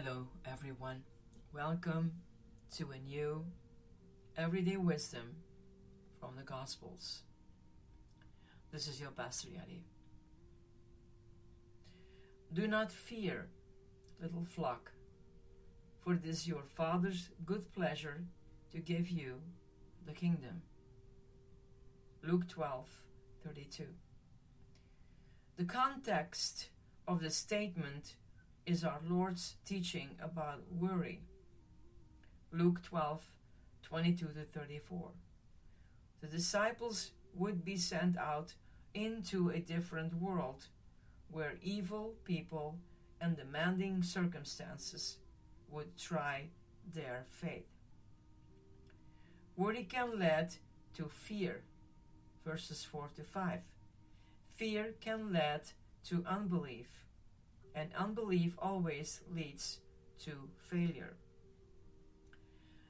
Hello, everyone. Welcome to a new everyday wisdom from the Gospels. This is your Pastor Yadi. Do not fear, little flock, for it is your Father's good pleasure to give you the kingdom. Luke 12:32. The context of the statement is our Lord's teaching about worry. Luke 12:22-34. The disciples would be sent out into a different world where evil people and demanding circumstances would try their faith. Worry can lead to fear, verses 4-5. Fear can lead to unbelief, and unbelief always leads to failure.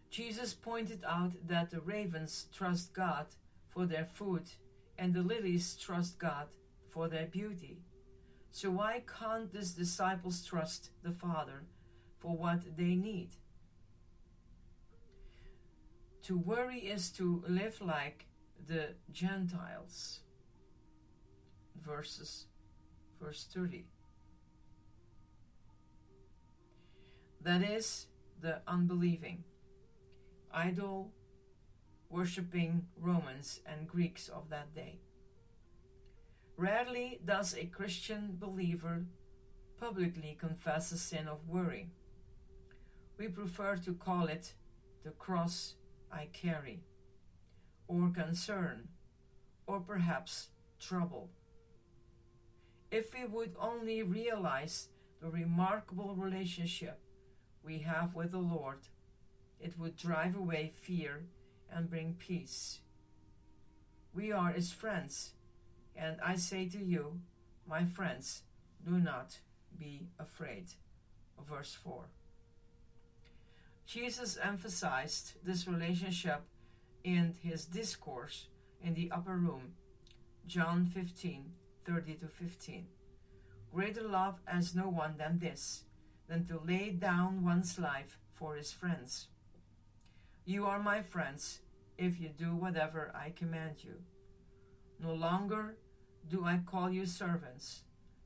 Jesus pointed out that the ravens trust God for their food and the lilies trust God for their beauty. So why can't these disciples trust the Father for what they need? To worry is to live like the Gentiles. Verse 30. That is, the unbelieving, idol-worshipping Romans and Greeks of that day. Rarely does a Christian believer publicly confess a sin of worry. We prefer to call it the cross I carry, or concern, or perhaps trouble. If we would only realize the remarkable relationship we have with the Lord, it would drive away fear and bring peace. We are His friends, and I say to you, my friends, do not be afraid. Verse 4. Jesus emphasized this relationship in His discourse in the upper room, John 15:30-15. Greater love has no one than this, than to lay down one's life for his friends. You are my friends if you do whatever I command you. No longer do I call you servants,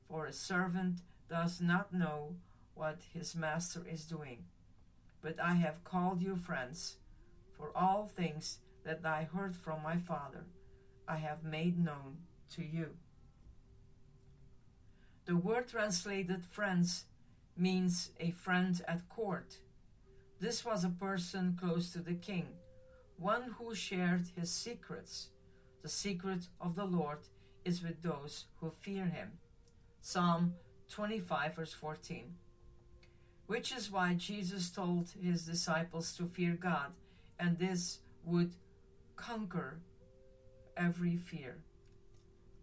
for a servant does not know what his master is doing. But I have called you friends, for all things that I heard from my Father I have made known to you. The word translated friends means a friend at court. This was a person close to the king, one who shared his secrets. The secret of the Lord is with those who fear him. Psalm 25:14. Which is why Jesus told his disciples to fear God, and this would conquer every fear.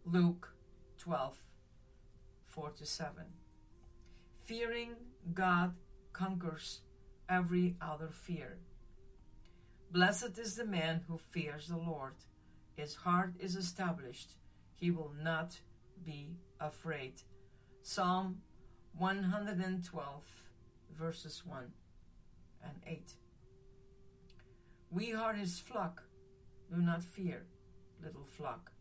Luke 12:4-7. Fearing God conquers every other fear. Blessed is the man who fears the Lord. His heart is established. He will not be afraid. Psalm 112, verses 1 and 8. We are His flock. Do not fear, little flock.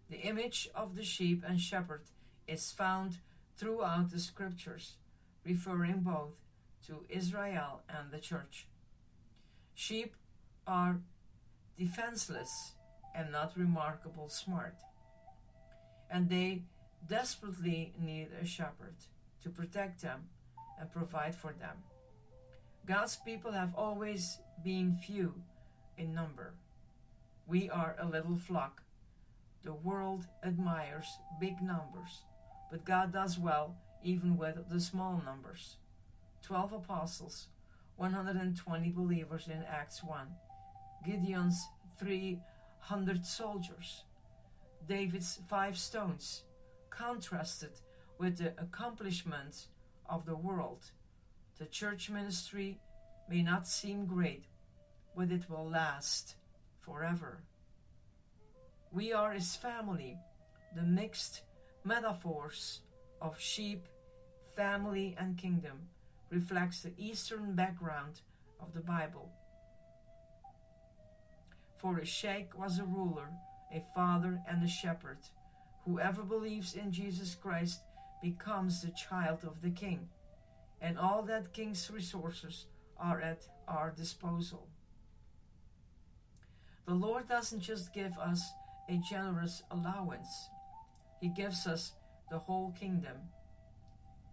The image of the sheep and shepherd is found throughout the scriptures, referring both to Israel and the church. Sheep are defenseless and not remarkable smart, and they desperately need a shepherd to protect them and provide for them. God's people have always been few in number. We are a little flock. The world admires big numbers, but God does well even with the small numbers. 12 apostles, 120 believers in Acts 1, Gideon's 300 soldiers, David's 5 stones, contrasted with the accomplishments of the world. The church ministry may not seem great, but it will last forever. We are His family, the mixed metaphors of sheep, family, and kingdom reflects the Eastern background of the Bible. For a sheikh was a ruler, a father, and a shepherd. Whoever believes in Jesus Christ becomes the child of the king, and all that king's resources are at our disposal. The Lord doesn't just give us a generous allowance. He gives us the whole kingdom.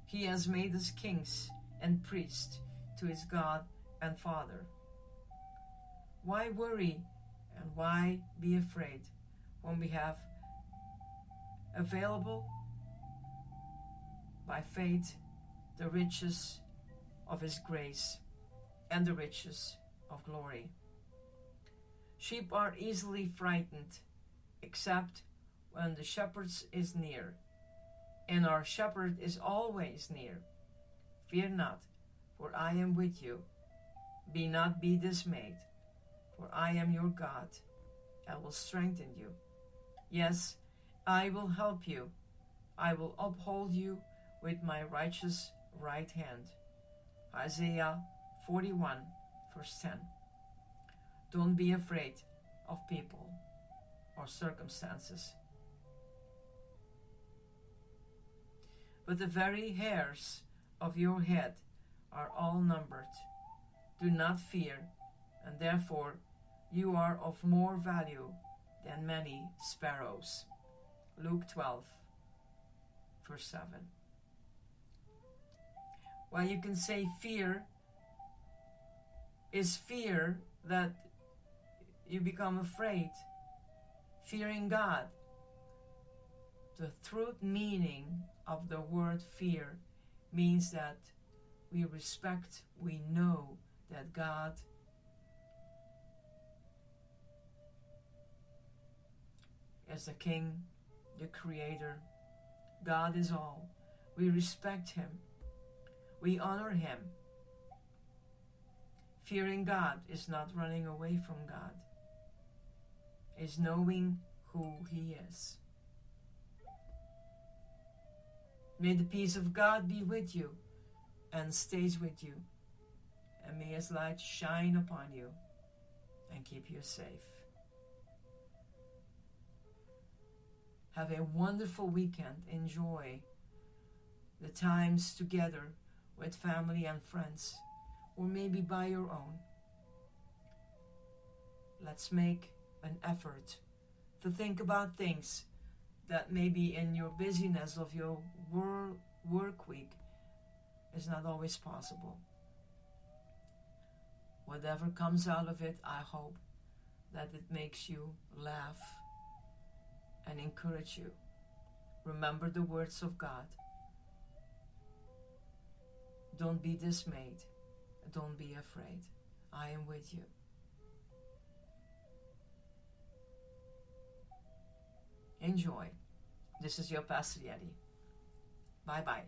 He has made us kings and priests to his God and Father. Why worry and why be afraid when we have available by faith the riches of his grace and the riches of glory? Sheep are easily frightened, except when the shepherd is near, and our shepherd is always near. Fear not, for I am with you. Be dismayed, for I am your God. I will strengthen you. Yes, I will help you. I will uphold you with my righteous right hand. Isaiah 41, verse 10. Don't be afraid of people or circumstances. But the very hairs of your head are all numbered. Do not fear, and therefore you are of more value than many sparrows. Luke 12, verse 7. Well, you can say fear is fear that you become afraid. Fearing God. The true meaning of the word fear means that we respect, we know that God is the King, the Creator. God is all. We respect Him. We honor Him. Fearing God is not running away from God. It's knowing who He is. May the peace of God be with you and stays with you. And may His light shine upon you and keep you safe. Have a wonderful weekend. Enjoy the times together with family and friends, or maybe by your own. Let's make an effort to think about things that maybe in your busyness of your work week is not always possible. Whatever comes out of it, I hope that it makes you laugh and encourage you. Remember the words of God. Don't be dismayed. Don't be afraid. I am with you. Enjoy. This is your Pastor Yeti. Bye-bye.